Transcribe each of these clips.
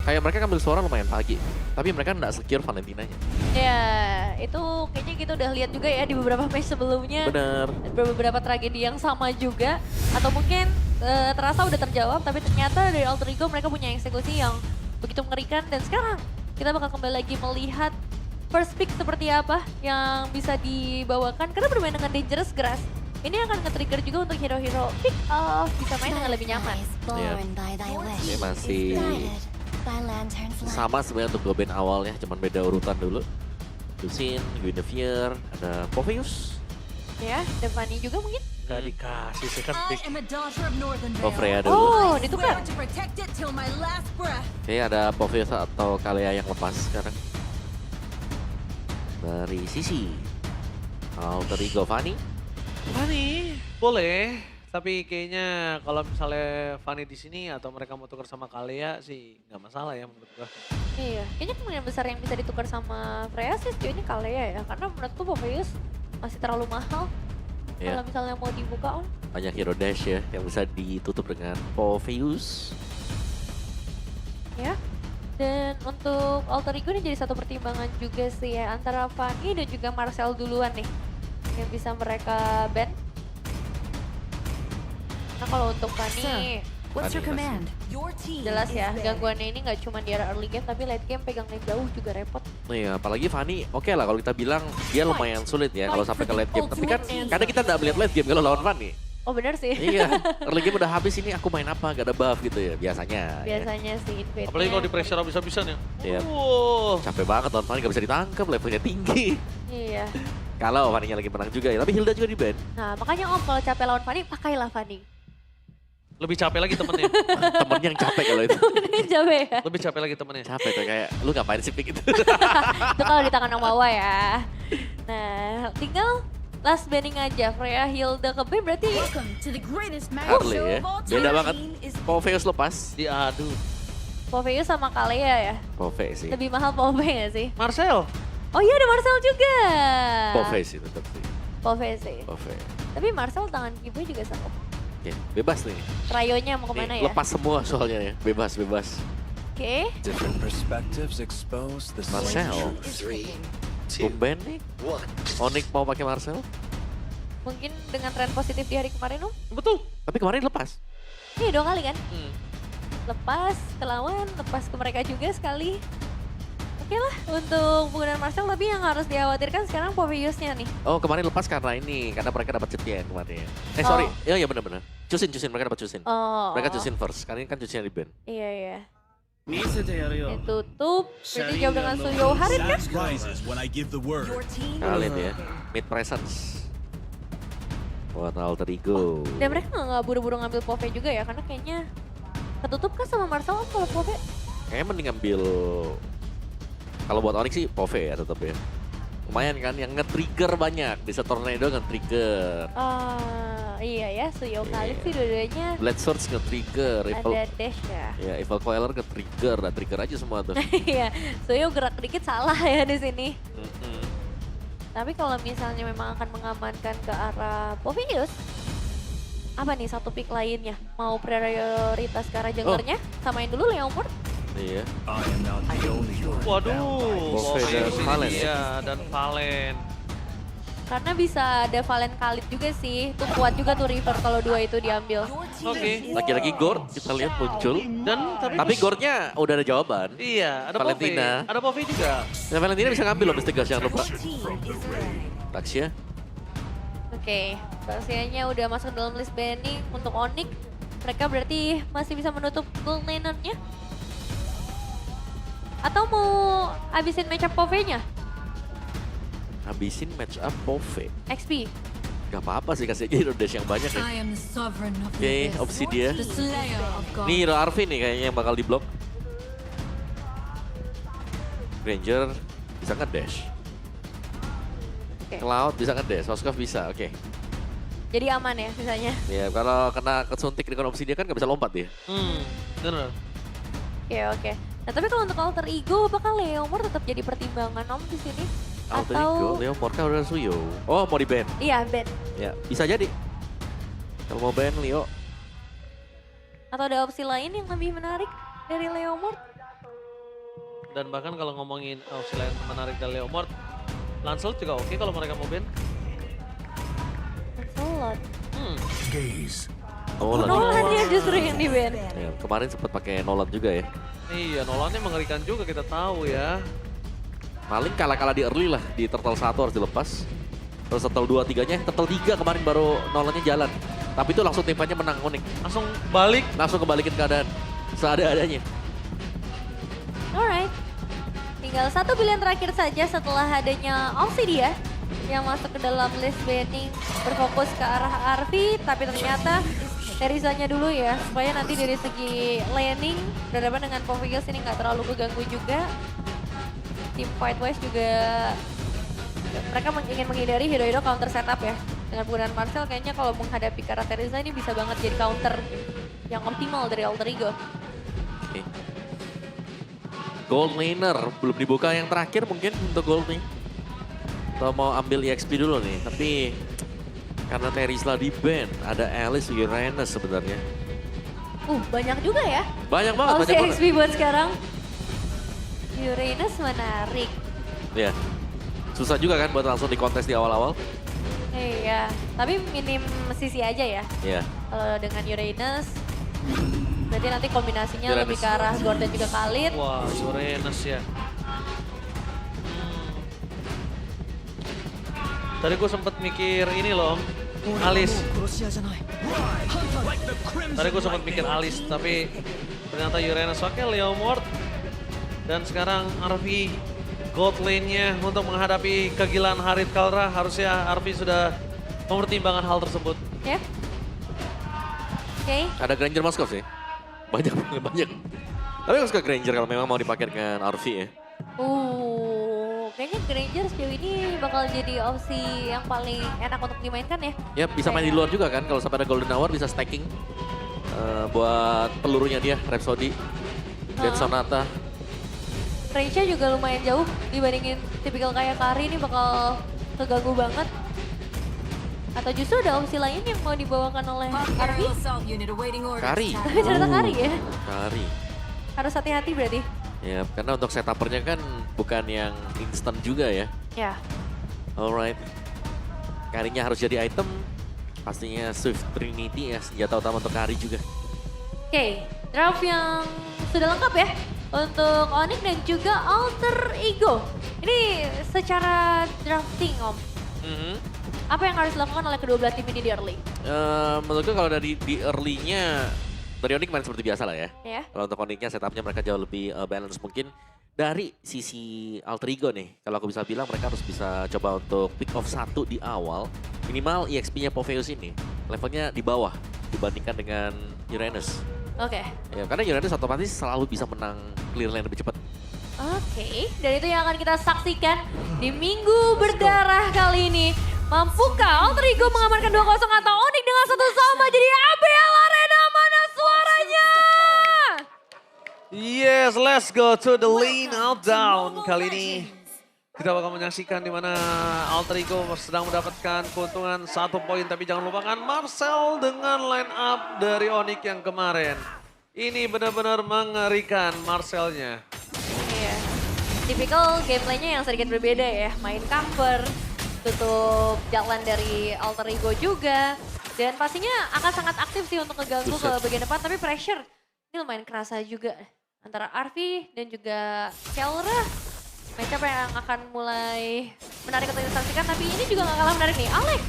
Kayak mereka ngambil suara lumayan pagi, tapi mereka nggak secure Valentinanya. Ya, itu kayaknya kita udah lihat juga ya di beberapa match sebelumnya. Bener. Beberapa tragedi yang sama juga. Atau mungkin terasa udah terjawab, tapi ternyata dari Alter Ego mereka punya eksekusi yang begitu mengerikan. Dan sekarang kita bakal kembali lagi melihat first pick seperti apa yang bisa dibawakan. Karena bermain dengan Dangerous Grass, ini akan nge-trigger juga untuk hero-hero pick off, bisa main dengan lebih nyaman. Ini masih sama sebenarnya untuk Goben awalnya, cuman beda urutan dulu. Lusin, Guinevere, ada Popheus. Ya, Devani juga mungkin. Gak dikasih sih kan pick. Oh, Freya dulu. Oh, ditukar. Oke, ada Popheus atau Kalea yang lepas sekarang. Dari sisi Alter Ego Fanny. Fanny boleh, tapi kayaknya kalau misalnya Fanny di sini atau mereka mau tukar sama Kalea sih nggak masalah ya menurut gua. Iya, kayaknya kemungkinan besar yang bisa ditukar sama Freya sih sejauh ini Kalea ya. Karena menurutku Popheus masih terlalu mahal. Iya. Kalau misalnya mau dibuka on. Banyak hero dash ya yang bisa ditutup dengan Popheus. Ya. Dan untuk Alter Ego ini jadi satu pertimbangan juga sih ya. Antara Fanny dan juga Marcel duluan nih. Yang bisa mereka ban. Nah kalau untuk Fanny, What's your Fanny command? Your team jelas is ya there. gangguannya ini nggak cuma di era early game tapi late game pegang lane jauh juga repot. Nah ya, apalagi Fanny, oke lah kalau kita bilang dia lumayan sulit ya kalau sampai ke late game. Tapi kan kadang kita nggak melihat late game kalau lawan Fanny. Oh benar sih. Iya, early game udah habis ini aku main apa, gak ada buff gitu ya biasanya. Ya. Biasanya sih invade. Apalagi kalau di pressure habis-habisan ya. Iya. Capek Capek banget lawan Fanny, gak bisa ditangkap, levelnya tinggi. Iya. Kalau Fanny-nya lagi menang juga ya, tapi Hilda juga di ban. Nah makanya Om kalau capek lawan Fanny pakailah Fanny. Lebih capek lagi temennya. Temennya yang capek kalau itu. Bener capek ya. Lebih capek lagi temennya. Capek tuh kayak, lu ngapain sih pick itu? Itu kalau di tangan Om Wawa ya. Nah tinggal last banning aja. Freya Hilda ke ban berarti Welcome to the greatest match Harley show ya, of all beda time. banget. Popheus lepas. Diadu. Popheus sama Kalea ya. Pove sih. Lebih mahal Pove gak sih? Marcel. Oh iya ada Marcel juga. Pove sih tetap sih. Pove sih. Pove. Tapi Marcel tangan Kiboy juga sama. Oke, bebas nih. Trayonya mau kemana Nih, ya? lepas semua soalnya ya, bebas. Oke. Different perspectives expose the Marcel. Three, Tumben nih, one. Onyx mau pakai Marcel. Mungkin dengan tren positif di hari kemarin Om. Betul. Tapi kemarin lepas. Iya 2 kali kan? Hmm. Lepas ke lawan, lepas ke mereka juga sekali. Oke lah untuk penggunaan Marcel, tapi yang harus dikhawatirkan sekarang Popheusnya nih. Oh kemarin lepas karena ini, karena mereka dapat Cetian kemarin. Sorry, iya benar-benar. Cusin mereka dapat Cusin. Oh. Mereka Cusin first, karena ini kan Cusinnya di ban. Iya. Ditutup, berarti jawab dengan Suyo Harit kan? rises when I give the word. Your team Kalian is ya, there. mid presence. Buat Alter Ego. Dan mereka nggak buru-buru ngambil Pove juga ya, karena kayaknya ketutup kan sama Marcel Om kalau Pove. Kayaknya mending ambil, kalau buat Onyx sih Pove ya tetap ya. Lumayan kan, yang nge-trigger banyak. Bisa tornado nge-trigger. Iya ya, Suyo Iya. Khalid sih dua-duanya Blade Surge nge-trigger. ada dash ya. Ya, Evil Coiler nge-trigger. Nah, trigger aja semua tuh. Iya, Suyo gerak dikit salah ya di sini. Mm-mm. Tapi kalau misalnya memang akan mengamankan ke arah Popheus, apa nih satu pick lainnya? Mau prioritas ke arah junglernya? Samain dulu Leomord. Iya. I am now the only one. Waduh. Bove dan Popheus ini Valen ya? dia, dan Valen. Karena bisa ada Valen Khalid juga sih. Itu kuat juga tuh River kalau 2 itu diambil. Your team Oke. is Lagi-lagi Gord kita lihat muncul. Dan Tapi Gordnya udah ada jawaban. iya, ada Valentina. Pove. Ada Pove juga. Nah, Valentina bisa ngambil loh Mystigas, jangan lupa. Your team is ready. Taxia. Oke, Taxianya udah masuk dalam list banning untuk Onyx. Mereka berarti masih bisa menutup gold lane-nya. Atau mau habisin matchup Pove-nya? Habisin match up Pove. XP. Gak apa-apa sih, kasih aja hero dash yang banyak ya. I am the sovereign of Oke, the abyss, Obsidia. the slayer of God. Nih hero Arvin nih kayaknya yang bakal diblok. Ranger bisa nge-dash. Oke. Cloud bisa nge-dash, Hoskov bisa, oke. Jadi aman ya sisanya. Ya kalau kena kesuntik dengan Obsidia kan gak bisa lompat ya. Bener. Oke. Nah tapi kalau untuk Alter Ego, apakah Leomord tetap jadi pertimbangan Om di sini? Alter Atau Ego, Leo Morka udah Suyo. Oh mau di ban. iya ban. Ya bisa jadi. Kalau mau ban Leo. Atau ada opsi lain yang lebih menarik dari Leomord? Dan bahkan kalau ngomongin opsi lain menarik dari Leomord, Lancelot juga oke kalau mereka mau ban. Lancelot. Gaze. Nolan. Nolan ya justru yang di ban. Ya, kemarin sempat pakai Nolan juga ya. Iya, Nolannya mengerikan juga kita tahu ya. Paling kalah-kalah di early lah, di turtle 1 harus dilepas. Terus turtle 2, 3-nya, turtle 3 kemarin baru Nolannya jalan. Tapi itu langsung tim fightnya menang Onyx. Langsung balik. Langsung kebalikin keadaan seada-adanya. Alright. Tinggal satu pilihan terakhir saja setelah adanya Obsidia yang masuk ke dalam list banning berfokus ke arah Arvi, tapi ternyata Terizanya dulu ya, supaya nanti dari segi laning berhadapan dengan Povegas ini nggak terlalu keganggu juga. Tim fight wise juga mereka ingin menghindari hero-hero counter setup ya. Dengan penggunaan Marcel kayaknya kalau menghadapi Kara Teriza ini bisa banget jadi counter yang optimal dari Alter Ego. Oke. Gold laner, belum dibuka yang terakhir mungkin untuk gold nih. Atau mau ambil EXP dulu nih, tapi karena Terizla di ban, ada Alice Uranus sebenarnya. Banyak juga ya. Banyak banget, Opsi banyak banget. XP buat sekarang. Uranus menarik. Ya, susah juga kan buat langsung di kontes di awal-awal. Iya, tapi minim sisi aja ya. Iya. Kalau dengan Uranus, berarti nanti kombinasinya Uranus. lebih ke arah Gordon juga Khalid. Wah, Uranus ya. Tadi gue sempet mikir ini loh, Alice. Tadi gue sempet mikir Alice, tapi ternyata Uranus. Oke, Leomord. Dan sekarang Arvi gold lane-nya untuk menghadapi kegilaan Harit Kalra. Harusnya Arvi sudah mempertimbangkan hal tersebut. Ya. Oke. Ada Granger Moskov sih. Banyak, banyak. Tapi aku suka Granger kalau memang mau dipakai dengan RV ya. Kayaknya Granger sejauh ini bakal jadi opsi yang paling enak untuk dimainkan ya. Ya bisa main di luar juga kan, kalau sampai ada Golden Hour bisa stacking. Buat pelurunya dia, Rhapsody, Dead Sonata. Range-nya juga lumayan jauh dibandingin tipikal kayak Kari ini bakal keganggu banget. Atau justru ada opsi lain yang mau dibawakan oleh Arvi? Kari. Tapi ternyata Kari ya. Kari. Harus hati-hati berarti. Ya, karena untuk setupernya kan bukan yang instant juga ya. Ya. Alright. Karinya harus jadi item. Pastinya Swift Trinity ya, senjata utama untuk Kari juga. Oke, draft yang sudah lengkap ya. Untuk Onyx dan juga Alter Ego. Ini secara drafting Om. Apa yang harus dilakukan oleh kedua belah tim ini di early? Menurutku kalau dari di early-nya, dari Onyx main seperti biasa lah ya. Ya. Kalau untuk Onyx-nya setupnya mereka jauh lebih balance mungkin. Dari sisi Alter Ego nih, kalau aku bisa bilang mereka harus bisa coba untuk pick off 1 di awal. Minimal EXP-nya Poveus ini levelnya di bawah dibandingkan dengan Uranus. Oke. Ya, karena Uranus otomatis selalu bisa menang clear lane lebih cepat. Oke, dan itu yang akan kita saksikan di Minggu Berdarah kali ini. Mampukah Alter Ego mengamankan 2-0 atau Onyx dengan satu sama jadi ABL Arena? Mana suaranya? Yes, let's go to the lane out down. Kali ini kita bakal menyaksikan di mana Alter Ego sedang mendapatkan keuntungan 1 poin. Tapi jangan lupakan Marcel dengan line up dari Onyx yang kemarin. Ini benar-benar mengerikan Marcelnya. Iya, tipikal gameplaynya yang sedikit berbeda ya. Main cover, tutup jalan dari Alter Ego juga. Dan pastinya akan sangat aktif sih untuk ngeganggu ke bagian depan. Tapi pressure ini lumayan kerasa juga. Antara Arvi dan juga Kelra. Matchup yang akan mulai menarik untuk disaksikan. Tapi ini juga gak kalah menarik nih. Alex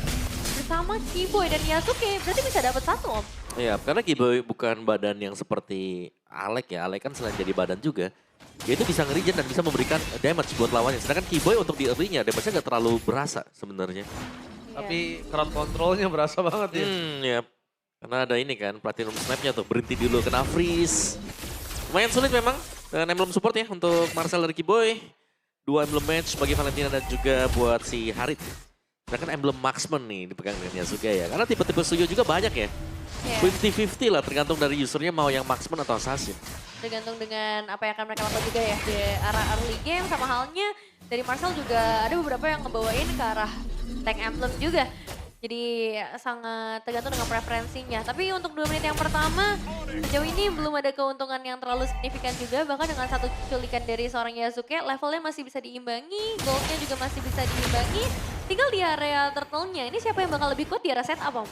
bersama Kiboy dan Yasuke berarti bisa dapat 1 Om. Iya, karena Kiboy bukan badan yang seperti Alek ya. Alek kan selain jadi badan juga, dia itu bisa nge-regen dan bisa memberikan damage buat lawannya. Sedangkan Kiboy untuk di early-nya damage-nya gak terlalu berasa sebenarnya. Tapi crowd control-nya berasa banget ya. Ya. Karena ada ini kan, Platinum Snap-nya tuh berhenti dulu kena freeze. Lumayan sulit memang dengan emblem support ya untuk Marcel dari Kiboy. 2 emblem match bagi Valentina dan juga buat si Harit. Sedangkan emblem Marksman nih dipegang dengan Yasuke ya. Karena tipe-tipe Suyo juga banyak ya. 50-50 lah tergantung dari usernya mau yang Marksman atau Assassin. Tergantung dengan apa yang akan mereka lakukan juga ya di arah early game. Sama halnya dari Marcel juga ada beberapa yang ngebawain ke arah tank emblem juga. Jadi sangat tergantung dengan preferensinya. Tapi untuk 2 menit yang pertama, sejauh ini belum ada keuntungan yang terlalu signifikan juga. Bahkan dengan satu culikan dari seorang Yasuke, levelnya masih bisa diimbangi, goldnya juga masih bisa diimbangi. Tinggal di area turtle-nya, ini siapa yang bakal lebih kuat di area setup, Om?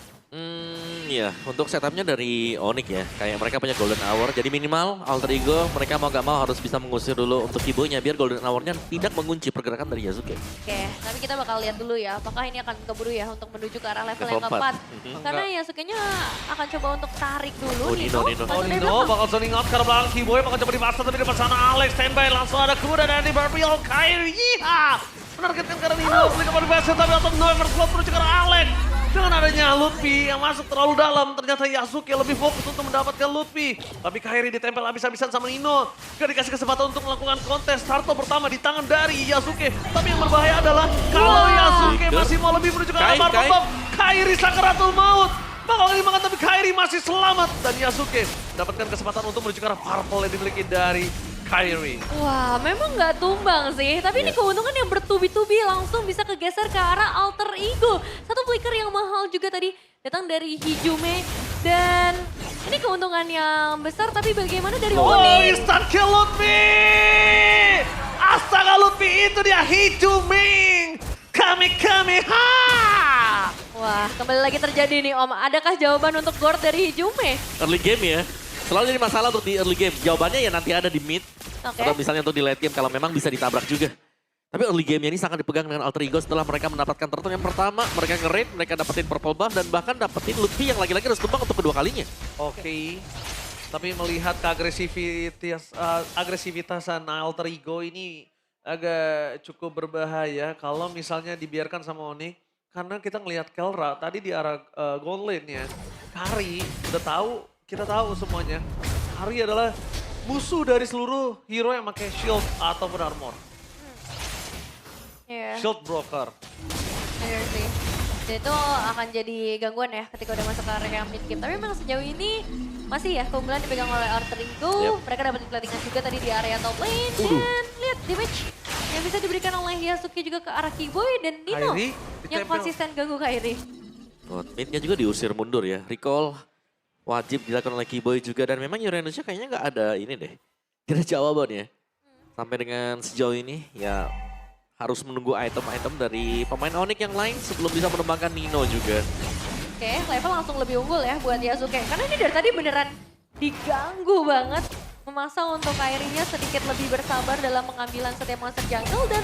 Ya, untuk setupnya dari Onyx ya. Kayak mereka punya Golden Hour, jadi minimal Alter Ego mereka mau gak mau harus bisa mengusir dulu untuk Kiboy-nya biar Golden Hour-nya tidak mengunci pergerakan dari Yasuke. Oke, tapi kita bakal lihat dulu ya, apakah ini akan keburu ya untuk menuju ke arah level Level yang keempat. 4. Karena Yasuke-nya akan coba untuk tarik dulu. Oh, Nino. Oh Nino bakal zoning out karena belakang Kiboy bakal coba dipaksa tapi di depan sana Alex standby langsung ada Kuro dan Andy Barbiel Kyrie. Yeeha! Menargetkan karena Nino beli kepada Basel tapi langsung November slot menuju ke arah Alex. Dengan adanya Lutfi yang masuk terlalu dalam, ternyata Yasuke lebih fokus untuk mendapatkan Lutfi. Tapi Kyrie ditempel habis-habisan sama Nino. Gak dikasih kesempatan untuk melakukan kontes. Turtle pertama di tangan dari Yasuke. Tapi yang berbahaya adalah kalau Yasuke masih mau lebih menuju ke arah Barbom. Kyrie Sakaratul Maut. Bakal dimakan tapi Kyrie masih selamat. Dan Yasuke dapatkan kesempatan untuk menuju ke arah purple yang dimiliki dari Kyrie. Wah, memang nggak tumbang sih. Tapi ini keuntungan yang bertubi-tubi langsung bisa kegeser ke arah Alter Ego. Satu flicker yang mahal juga tadi datang dari Hijume. Dan ini keuntungan yang besar tapi bagaimana dari Oh, Onyx? instant kill Lutfi! Astaga Lutfi itu dia Hijuming! Kami-kami-ha! Wah, kembali lagi terjadi nih Om. Adakah jawaban untuk Gord dari Hijume? Early game ya. Selalu jadi masalah untuk di early game. Jawabannya ya nanti ada di mid. Oke. Atau misalnya untuk di late game kalau memang bisa ditabrak juga. Tapi early game ini sangat dipegang dengan Alter Ego setelah mereka mendapatkan turtle yang pertama. Mereka nge-raid, mereka dapetin purple buff dan bahkan dapetin Lutfi yang lagi-lagi harus tumbang untuk kedua kalinya. Oke. Tapi melihat agresivitas Alter Ego ini agak cukup berbahaya kalau misalnya dibiarkan sama Onyx. Karena kita ngelihat Kelra tadi di arah gold lane-nya. Kari udah tahu, kita tahu semuanya. Kari adalah musuh dari seluruh hero yang pakai shield ataupun armor. Iya. Shield broker. Bener sih. Dan itu akan jadi gangguan ya ketika udah masuk ke area mid game. Tapi memang sejauh ini masih ya keunggulan dipegang oleh Alter Ego. Yep. Mereka dapat platingan juga tadi di area top lane. Dan lihat damage yang bisa diberikan oleh Yasuke juga ke arah Kiboy dan Nino Kyrie yang ditempel. konsisten ganggu Kyrie. Midnya juga diusir mundur ya. Recall wajib dilakukan oleh Kiboy juga. Dan memang Uranusnya kayaknya nggak ada ini deh. Tidak ada jawabannya. Sampai dengan sejauh ini ya harus menunggu item-item dari pemain Onyx yang lain sebelum bisa menembangkan Nino juga. Oke, level langsung lebih unggul ya buat Yasuke. Karena ini dari tadi beneran diganggu banget. Memaksa untuk Kyrie-nya sedikit lebih bersabar dalam pengambilan setiap monster jungle. Dan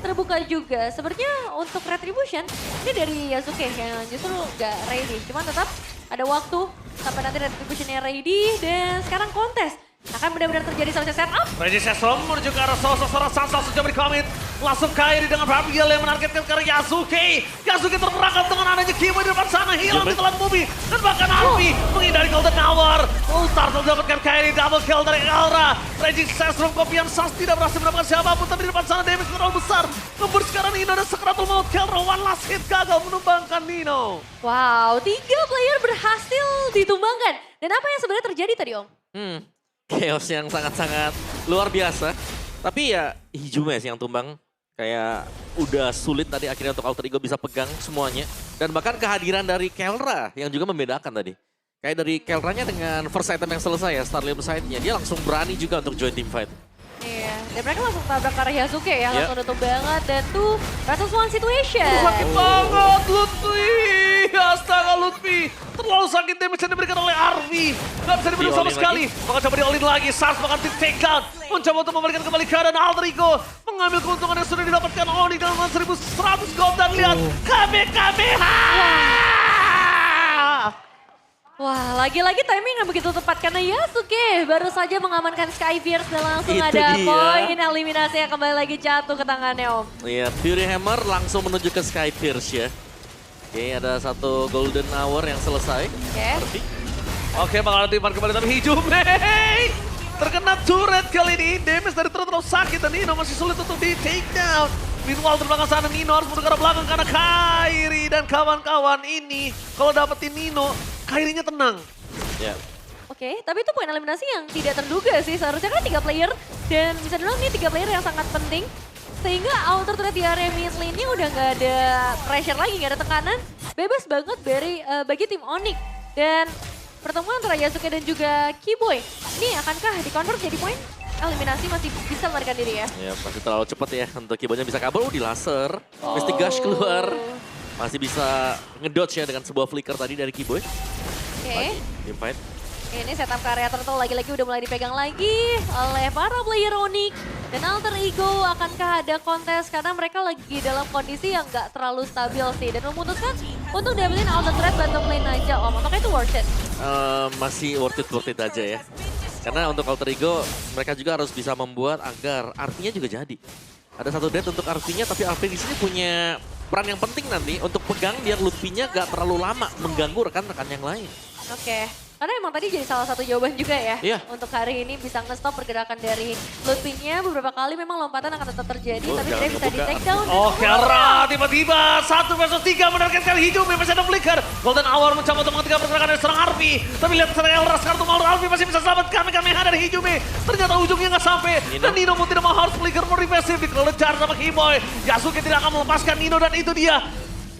terbuka juga. Sepertinya untuk Retribution, ini dari Yasuke yang justru nggak ready. Cuman tetap ada waktu sampai nanti Retribution-nya ready. Dan sekarang kontes akan benar-benar terjadi sama setup. Reggie Sesrom menuju ke arah seorang Sansa sudah berkomit. Langsung Kyrie dengan Barbiel yang menargetkan ke arah Yasuke. Yasuke terperangkap dengan adanya Kiboy di depan sana. Hilang di telan bumi. Dan bahkan Arfi menghindari Golden Hour. Ultar mendapatkan Kyrie double kill dari Elra. Reggie Sesrom kopian Sans tidak berhasil mendapatkan siapapun. Tapi di depan sana damage terlalu besar. Ngebur sekarang Nino dan Sakaratul Maut. Kelra one last hit gagal menumbangkan Nino. Wow, 3 player berhasil ditumbangkan. Dan apa yang sebenarnya terjadi tadi Om? Chaos yang sangat-sangat luar biasa. Tapi ya Hijume sih yang tumbang. Kayak udah sulit tadi akhirnya untuk Alter Ego bisa pegang semuanya. Dan bahkan kehadiran dari Kelra yang juga membedakan tadi. Kayak dari Kelranya dengan first item yang selesai ya, Starlium Side-nya. Dia langsung berani juga untuk join team fight. Iya, dan mereka langsung tabrak ke arah Yasuke ya, langsung nutup banget. Dan tuh, versus one situation. Sakit banget Lutfi. Astaga Lutfi. Terlalu sakit damage yang diberikan oleh Arfi. Gak bisa dibendung sama Di-all-in sekali. Bakal coba di-all-in lagi. Sars bakal di-take down. Mencoba untuk membalikan kembali keadaan Alter Ego. Mengambil keuntungan yang sudah didapatkan Onyx dengan 1100 gold. Dan lihat Kamehameha. Wah, lagi-lagi timing yang begitu tepat karena Yasuke baru saja mengamankan Skyfierce dan langsung Itu ada dia. poin eliminasi yang kembali lagi jatuh ke tangannya Om. Iya, Fury Hammer langsung menuju ke Skyfierce ya. Oke, ada satu Golden Hour yang selesai. Oke. Arfi. Oke, bakal timpan kembali tapi Hijume. Terkena turret kali ini. Damage dari turret terlalu sakit dan Nino masih sulit untuk di-take down. Meanwhile di belakang sana Nino harus menuju ke arah belakang karena Kyrie dan kawan-kawan ini. Kalau dapetin Nino, Kyrie-nya tenang. Ya. Oke, tapi itu poin eliminasi yang tidak terduga sih. Seharusnya kan 3 player dan bisa dibilang ini 3 player yang sangat penting. Sehingga Alter turret di area mid lane-nya udah nggak ada pressure lagi, nggak ada tekanan. bebas banget bagi tim Onyx. Dan pertemuan antara Yasuke dan juga Keyboy, ini akankah di-convert jadi poin? Eliminasi masih bisa melarikan diri ya. Ya pasti terlalu cepat ya untuk Keyboy-nya bisa kabur. Di laser, Mystic Gush keluar. Masih bisa ngedodge ya dengan sebuah flicker tadi dari Keyboy. Oke. Team fight. Ini setup karya Turtle lagi-lagi udah mulai dipegang lagi oleh para player Onyx. Dan Alter Ego akankah ada kontes karena mereka lagi dalam kondisi yang gak terlalu stabil sih. Dan memutuskan untuk dapetin Alter Threat bottom lane aja. Om, apakah itu worth it? Masih worth it aja ya. Karena untuk Alter Ego mereka juga harus bisa membuat agar artinya juga jadi. Ada satu death untuk artinya tapi Arfi di sini punya peran yang penting nanti untuk pegang biar Lutfi-nya gak terlalu lama mengganggu rekan-rekan yang lain. Oke. Karena emang tadi jadi salah satu jawaban juga ya. Iya. Untuk hari ini bisa nge-stop pergerakan dari Lutfi-nya. Beberapa kali memang lompatan akan tetap terjadi. Oh, tapi jangan tidak bisa ngebuka. di-take down. Oh, Kera tiba-tiba 1 versus 3 menargetkan Hijumi masih ada flicker. Golden Hour mencoba untuk menghentikan pergerakan dari seorang Arfi. Tapi lihat serangan Elras kartu malu Arfi masih bisa selamat Kamehameha dari Hijumi. Ternyata ujungnya nggak sampai. Dan Nino pun tidak mau harus flicker more reversive dikejar sama Keyboy. Yasuke tidak akan melepaskan Nino dan itu dia.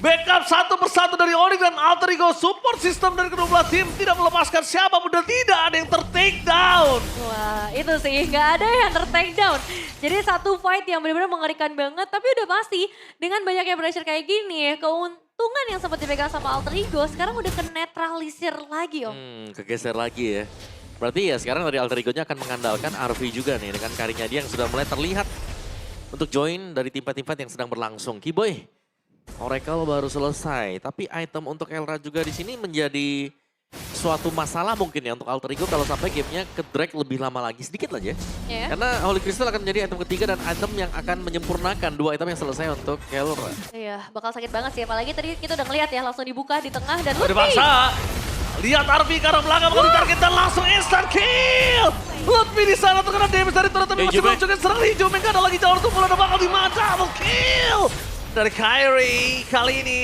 Backup satu persatu dari Onyx dan Alter Ego. Support system dari kedua belah tim tidak melepaskan siapapun dan tidak ada yang ter-take down. Wah, itu sih nggak ada yang ter-take down. Jadi satu fight yang benar-benar mengerikan banget. Tapi udah pasti dengan banyaknya pressure kayak gini, keuntungan yang sempat dipegang sama Alter Ego sekarang udah kenetralisir lagi Om. Kegeser lagi ya. Berarti ya sekarang dari Alter Ego-nya akan mengandalkan Arfi juga nih dengan karirnya dia yang sudah mulai terlihat untuk join dari tim-tim yang sedang berlangsung. Keyboy, Oracle baru selesai, tapi item untuk Elra juga di sini menjadi suatu masalah mungkin ya untuk Alter Ego kalau sampai gamenya ke drag lebih lama lagi sedikit aja. Ya. Karena Holy Crystal akan menjadi item ketiga dan item yang akan menyempurnakan 2 item yang selesai untuk Elra. Iya, bakal sakit banget sih. Apalagi tadi kita udah ngeliat ya langsung dibuka di tengah dan Udah Lutfi. dipaksa. Lihat Arfi ke arah belakang bakal ditarget dan langsung instant kill. Lutfi di sana terkena damage dari turret tapi masih Hijumi. belum cukup serang Hijumi. Gak ada lagi jalur tumpul ada bakal dimata. Double kill dari Kyrie kali ini.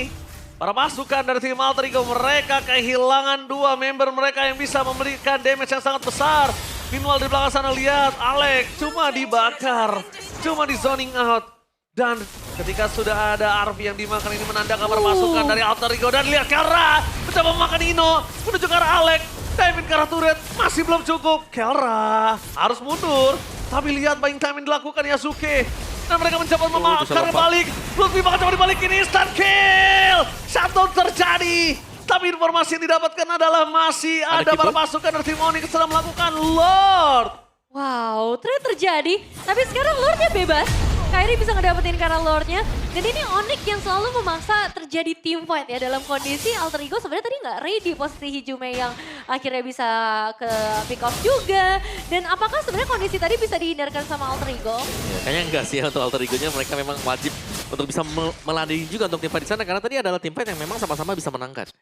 Para pasukan dari tim Alter Ego mereka kehilangan 2 member mereka yang bisa memberikan damage yang sangat besar. Meanwhile di belakang sana lihat Alex cuma dibakar, cuma di zoning out. Dan ketika sudah ada Arfi yang dimakan ini menandakan permasukan dari Alter Ego. Dan lihat Kelra mencoba memakan Ino menuju ke arah Alex. Timing ke arah turret masih belum cukup. Kelra harus mundur. Tapi lihat buying time yang dilakukan Yasuke. Dan mereka mencoba memakan balik. Lutfi bakal coba dibalikin instant kill. Shutdown terjadi. Tapi informasi yang didapatkan adalah masih ada para pasukan dari tim Onyx sedang melakukan Lord. Wow, trade terjadi. Tapi sekarang Lordnya bebas. Kyrie bisa ngedapetin karena Lordnya. Dan ini Onyx yang selalu memaksa terjadi team fight ya. Dalam kondisi Alter Ego sebenarnya tadi nggak ready posisi Hijumi yang akhirnya bisa ke pick off juga. Dan apakah sebenarnya kondisi tadi bisa dihindarkan sama Alter Ego? Ya, kayaknya enggak sih ya untuk Alter Ego-nya mereka memang wajib untuk bisa meladeni juga untuk tim fight di sana. Karena tadi adalah tim fight yang memang sama-sama bisa menangkan.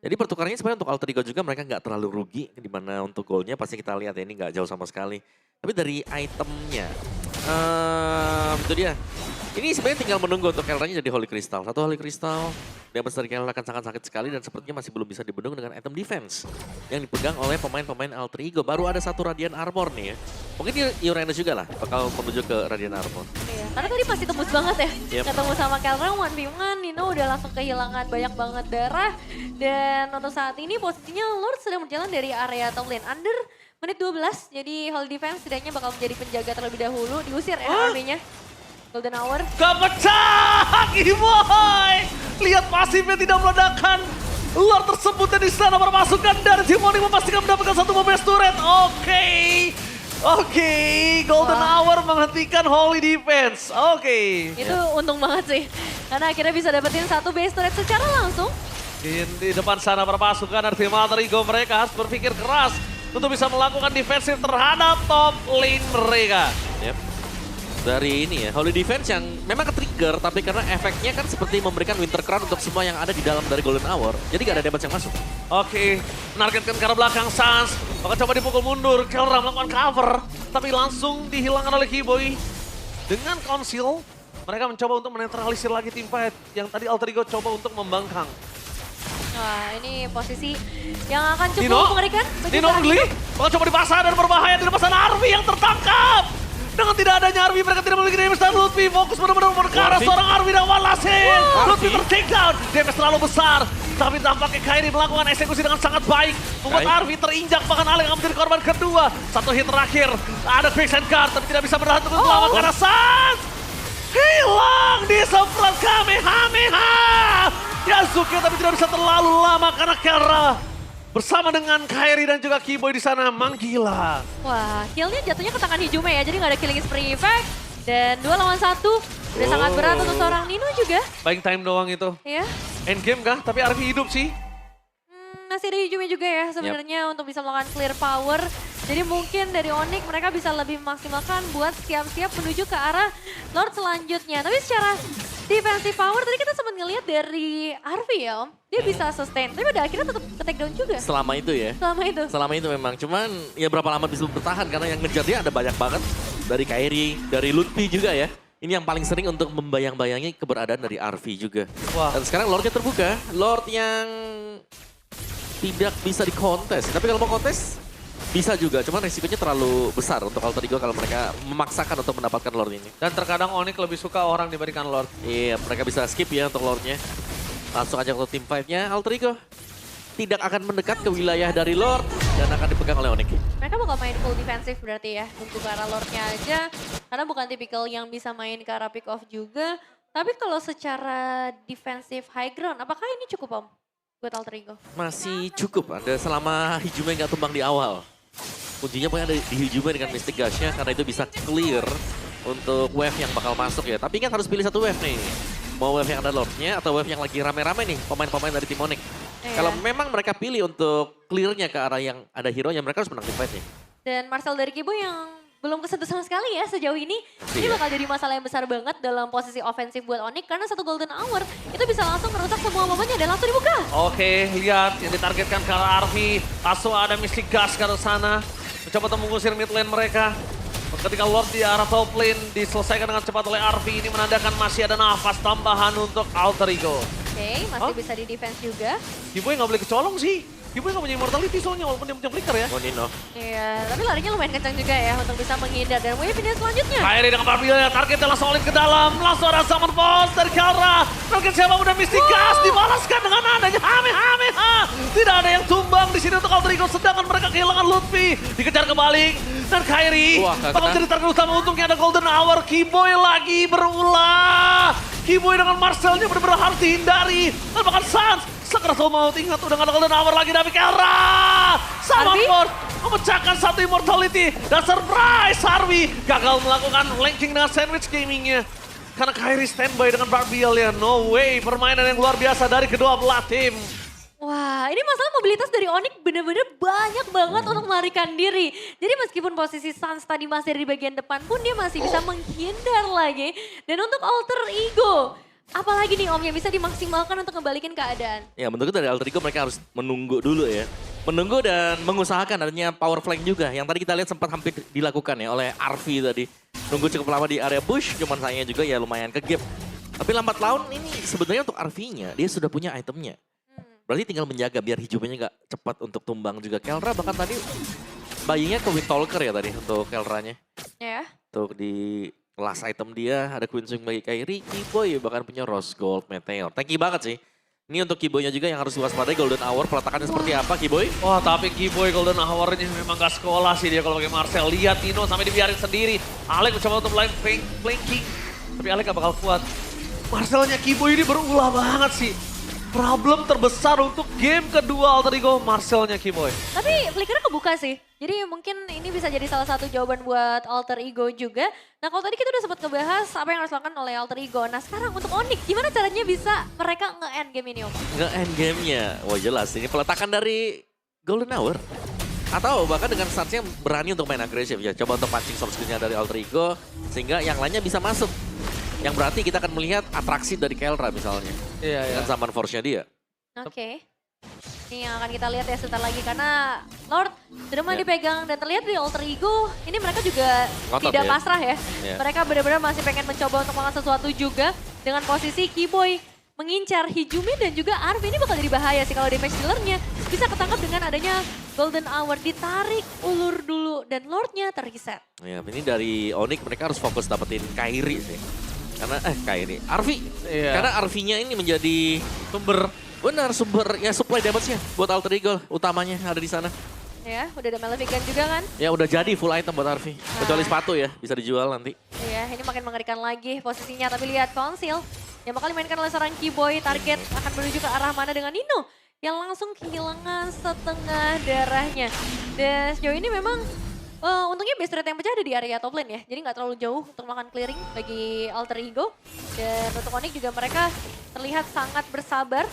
Jadi pertukarannya sebenarnya untuk Alter Ego juga mereka nggak terlalu rugi. Dimana untuk goalnya pasti kita lihat ya ini nggak jauh sama sekali. Tapi dari itemnya, itu dia. Ini sebenarnya tinggal menunggu untuk Kelranya jadi Holy Crystal. Satu Holy Crystal, damage dari Kelra akan sangat sakit sekali dan sepertinya masih belum bisa dibendung dengan item defense. Yang dipegang oleh pemain-pemain Alter Ego. Baru ada satu Radiant Armor nih ya. Mungkin Uranus juga lah bakal menuju ke Radiant Armor. Iya, karena tadi masih tembus banget ya. Yep. Ketemu sama Kelra 1v1, Nino udah langsung kehilangan banyak banget darah. Dan untuk saat ini posisinya Lord sedang berjalan dari area top lane under menit 12. Jadi Holy Defense setidaknya bakal menjadi penjaga terlebih dahulu. Diusir ya arminya. Golden Hour. Kepecah, Keyboy. Lihat pasifnya tidak meledakkan. Lord tersebut dan di sana permasukan dari tim Onyx memastikan mendapatkan satu best turret. Oke, Golden Hour menghentikan Holy Defense. Oke. Itu untung banget sih. Karena akhirnya bisa dapetin satu base turret secara langsung. Di depan sana permasukan dari tim Alter Ego mereka harus berpikir keras untuk bisa melakukan defensif terhadap top lane mereka. Yep. Dari ini ya, Holy Defense yang memang ke-trigger, tapi karena efeknya kan seperti memberikan Winter Crown untuk semua yang ada di dalam dari Golden Hour. Jadi gak ada damage yang masuk. Oke, menargetkan ke arah belakang Sans. Bakal coba dipukul mundur, Kelra melakukan cover. Tapi langsung dihilangkan oleh Keyboy. Dengan Conceal, mereka mencoba untuk menetralisir lagi tim fight. Yang tadi Alter Ego coba untuk membangkang. Wah, ini posisi yang akan cukup Nino, mengerikan. Nino Ugly, bakal coba dipaksa dan berbahaya di depan sana Arfi yang tertangkap. Dengan tidak adanya Arvi, mereka tidak memiliki damage dan Lutfi fokus benar-benar ke arah Arvi. seorang Arvi dan Walasin. Lutfi Arvi. ter-take down, damage terlalu besar. Tapi tampaknya Kairi melakukan eksekusi dengan sangat baik. Membuat Baik. Arvi terinjak, bahkan Alek akan menjadi korban kedua. Satu hit terakhir, ada quicksand guard, tapi tidak bisa bertahan untuk melawan karena Sans hilang di semprot Kamehameha. Yasuke tapi tidak bisa terlalu lama karena Kelra bersama dengan Kairi dan juga Kiboy di sana menggila. Wah, killnya jatuhnya ke tangan Hijume ya, jadi nggak ada killing spree effect. Dan 2 lawan 1, udah sangat berat untuk seorang Nino juga. Buying time doang itu. Ya, Endgame kah? Tapi Arvi hidup sih. masih ada Hijume juga ya sebenarnya untuk bisa melakukan clear power. Jadi mungkin dari Onyx mereka bisa lebih memaksimalkan buat siap-siap menuju ke arah Lord selanjutnya. Tapi secara defensive power tadi kita sempat ngeliat dari Arvi ya Om. Dia bisa sustain, tapi pada akhirnya tetap ke takedown juga. Selama itu ya. Selama itu. Selama itu memang. Cuman ya berapa lama bisa bertahan karena yang ngejar dia ada banyak banget. Dari Kairi, dari Lutfi juga ya. Ini yang paling sering untuk membayang-bayangi keberadaan dari Arvi juga. Wah. Dan sekarang Lordnya terbuka. Lord yang tidak bisa dikontes. Tapi kalau mau kontes bisa juga. Cuman resikonya terlalu besar untuk Alter Ego kalau mereka memaksakan untuk mendapatkan Lord ini. Dan terkadang Onyx lebih suka orang dibandingkan Lord. Iya, mereka bisa skip ya untuk Lordnya. Langsung aja untuk tim 5-nya. Alter Ego tidak akan mendekat ke wilayah dari Lord dan akan dipegang oleh Onyx. Mereka bakal main full defensive berarti ya, untuk ke arah Lordnya aja. Karena bukan tipikal yang bisa main ke arah pick off juga. Tapi kalau secara defensive high ground, apakah ini cukup Om? Buat Alter Ego? Masih cukup, ada selama Hijume nggak tumbang di awal. Kuncinya pokoknya ada di Hijume dengan Mystic Gush-nya karena itu bisa clear untuk wave yang bakal masuk ya. Tapi ingat harus pilih satu wave nih. Mau wave yang ada Lord-nya atau wave yang lagi rame-rame nih pemain-pemain dari tim Onyx. Iya. Kalau memang mereka pilih untuk clear-nya ke arah yang ada hero-nya, mereka harus menang di fight nih. Dan Marcel dari Kibo yang belum kesentuh sama sekali ya sejauh ini. Ini Iya. bakal jadi masalah yang besar banget dalam posisi ofensif buat Onyx. Karena satu golden hour itu bisa langsung merusak semua momennya dan langsung dibuka. Oke, lihat yang ditargetkan ke arah Arvi. Langsung ada Mystic Gas ke arah sana. Mencoba untuk mengusir mid lane mereka. Ketika Lord di arah top lane diselesaikan dengan cepat oleh Arvi. Ini menandakan masih ada nafas tambahan untuk Alter Ego. Oke, masih bisa di defense juga. Kiboy nggak boleh kecolong sih. Kiboy nggak punya immortality soalnya walaupun dia punya flicker ya. Oh Nino. Iya, tapi larinya lumayan kencang juga ya untuk bisa menghindar. Dan wave ini selanjutnya. Kairi dengan Barbilla, targetnya langsung olin ke dalam. Langsung ada Summon Force dari Kelra. Target siapa udah Mystic Gas dibalaskan dengan adanya Hamehameha. Tidak ada yang tumbang di sini untuk Alter Ego. Sedangkan mereka kehilangan Lutfi. Dikejar kebalik. Dan Kairi Wah, nggak bakal kena. jadi target utama. Untungnya ada Golden Hour. Kiboy lagi berulah. Kiboy dengan Marcelnya benar-benar harus dihindari. Dan bahkan Sans. Sekeras maut, ingat udah gak ada Golden Hour lagi dari Kelra. Summon Arvi? Force memecahkan satu immortality. Dan surprise Arvi gagal melakukan flanking dengan sandwich gamingnya. Karena Kairi standby dengan Barbiel ya. No way, permainan yang luar biasa dari kedua belah tim. Wah, ini masalah mobilitas dari Onyx bener-bener banyak banget untuk melarikan diri. Jadi meskipun posisi Sans tadi masih di bagian depan pun dia masih bisa menghindar lagi. Dan untuk Alter Ego, apalagi nih Om yang bisa dimaksimalkan untuk kembalikan keadaan. Ya menurutku dari Alter Ego mereka harus menunggu dulu ya. Menunggu dan mengusahakan adanya power flank juga. Yang tadi kita lihat sempat hampir dilakukan ya oleh Arvi tadi. Nunggu cukup lama di area bush, cuman sayangnya juga ya lumayan ke gap. Tapi lambat laun ini sebenarnya untuk Arvi-nya, dia sudah punya itemnya. Berarti tinggal menjaga biar hijaunya nggak cepat untuk tumbang juga. Kelra bahkan tadi bayinya ke Windtalker ya tadi untuk Kelranya. Ya. Untuk di last item dia ada Queen Swing bagi Kairi, Kiboy bahkan punya Rose Gold Meteor. Tanky banget sih. Ini untuk Kiboynya juga yang harus diwaspadai Golden Hour. Peletakannya seperti apa Kiboy? Wah tapi Kiboy Golden Hour-nya memang gak sekolah sih dia kalau pakai Marcel. Lihat Tino sampai dibiarin sendiri. Alek mencoba untuk blind flanking. Tapi Alek gak bakal kuat. Marcelnya Kiboy ini berulah banget sih. Problem terbesar untuk game kedua Alter Ego, Marcelnya Kiboy. Tapi flickernya kebuka sih. Jadi mungkin ini bisa jadi salah satu jawaban buat Alter Ego juga. Nah kalau tadi kita udah sempat ngebahas apa yang harus dilakukan oleh Alter Ego. Nah sekarang untuk Onyx, gimana caranya bisa mereka nge-end game ini Om? Nge-end game-nya. Wah jelas ini peletakan dari Golden Hour. Atau bahkan dengan Sans-nya berani untuk main agresif ya. Coba untuk pancing source skill-nya dari Alter Ego. Sehingga yang lainnya bisa masuk. Yang berarti kita akan melihat atraksi dari Kelra misalnya. Iya, Dengan Summon Force-nya dia. Oke. Ini yang akan kita lihat ya sebentar lagi karena Lord sudah mulai Ya. dipegang dan terlihat di Alter Ego ini mereka juga Ngotot tidak ya. pasrah ya. Ya. Mereka benar-benar masih pengen mencoba untuk melakukan sesuatu juga dengan posisi Kiboy mengincar Hijumi dan juga Arvi ini bakal jadi bahaya sih kalau damage dealer-nya bisa ketangkap dengan adanya Golden Hour ditarik ulur dulu dan Lordnya terreset. Ya, ini dari Onyx mereka harus fokus dapetin Kairi sih. Karena Kairi, Arvi. Iya. Karena Arvinya ini menjadi sumber ya supply damage-nya buat Alter Ego utamanya ada di sana. Ya, udah ada Malefic Gun juga kan. Ya udah jadi full item buat Arvi. Kecuali sepatu ya, bisa dijual nanti. Iya, ini makin mengerikan lagi posisinya. Tapi lihat Konsil yang bakal dimainkan oleh seorang Keyboy. Target akan menuju ke arah mana dengan Nino yang langsung kehilangan setengah darahnya. Dan sejauh ini memang untungnya base rate yang pecah ada di area top lane ya. Jadi nggak terlalu jauh untuk melakukan clearing bagi Alter Ego. Dan untuk Onyx juga mereka terlihat sangat bersabar.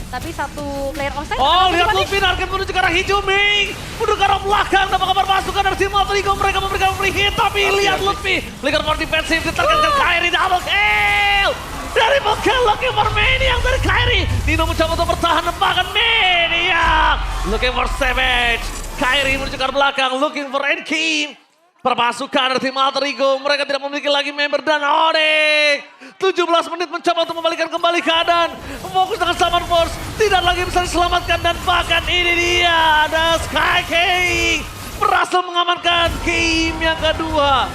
Tapi satu player offside. Oh, lihat Luffy target menuju ke arah hijau, Ming. Menuju ke arah belakang, dapat kabar pasukan dari tim Alter Ego. Mereka memberikan free hit, tapi lihat Luffy. Flicker for defensive, ditargetkan Kairi, double kill. Dari kill, looking for Maniac dari Kairi. Nino mencoba untuk bertahan, bahkan Maniac. Looking for Savage. Kairi menuju ke arah belakang, looking for Enki. Perpasukan dari tim Alter Ego, mereka tidak memiliki lagi member dan Onyx. 17 menit mencoba untuk membalikan kembali keadaan. Fokus dengan Summon Force, tidak lagi bisa diselamatkan dan bahkan ini dia ada Sky King. Berhasil mengamankan game yang kedua.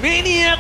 Maniac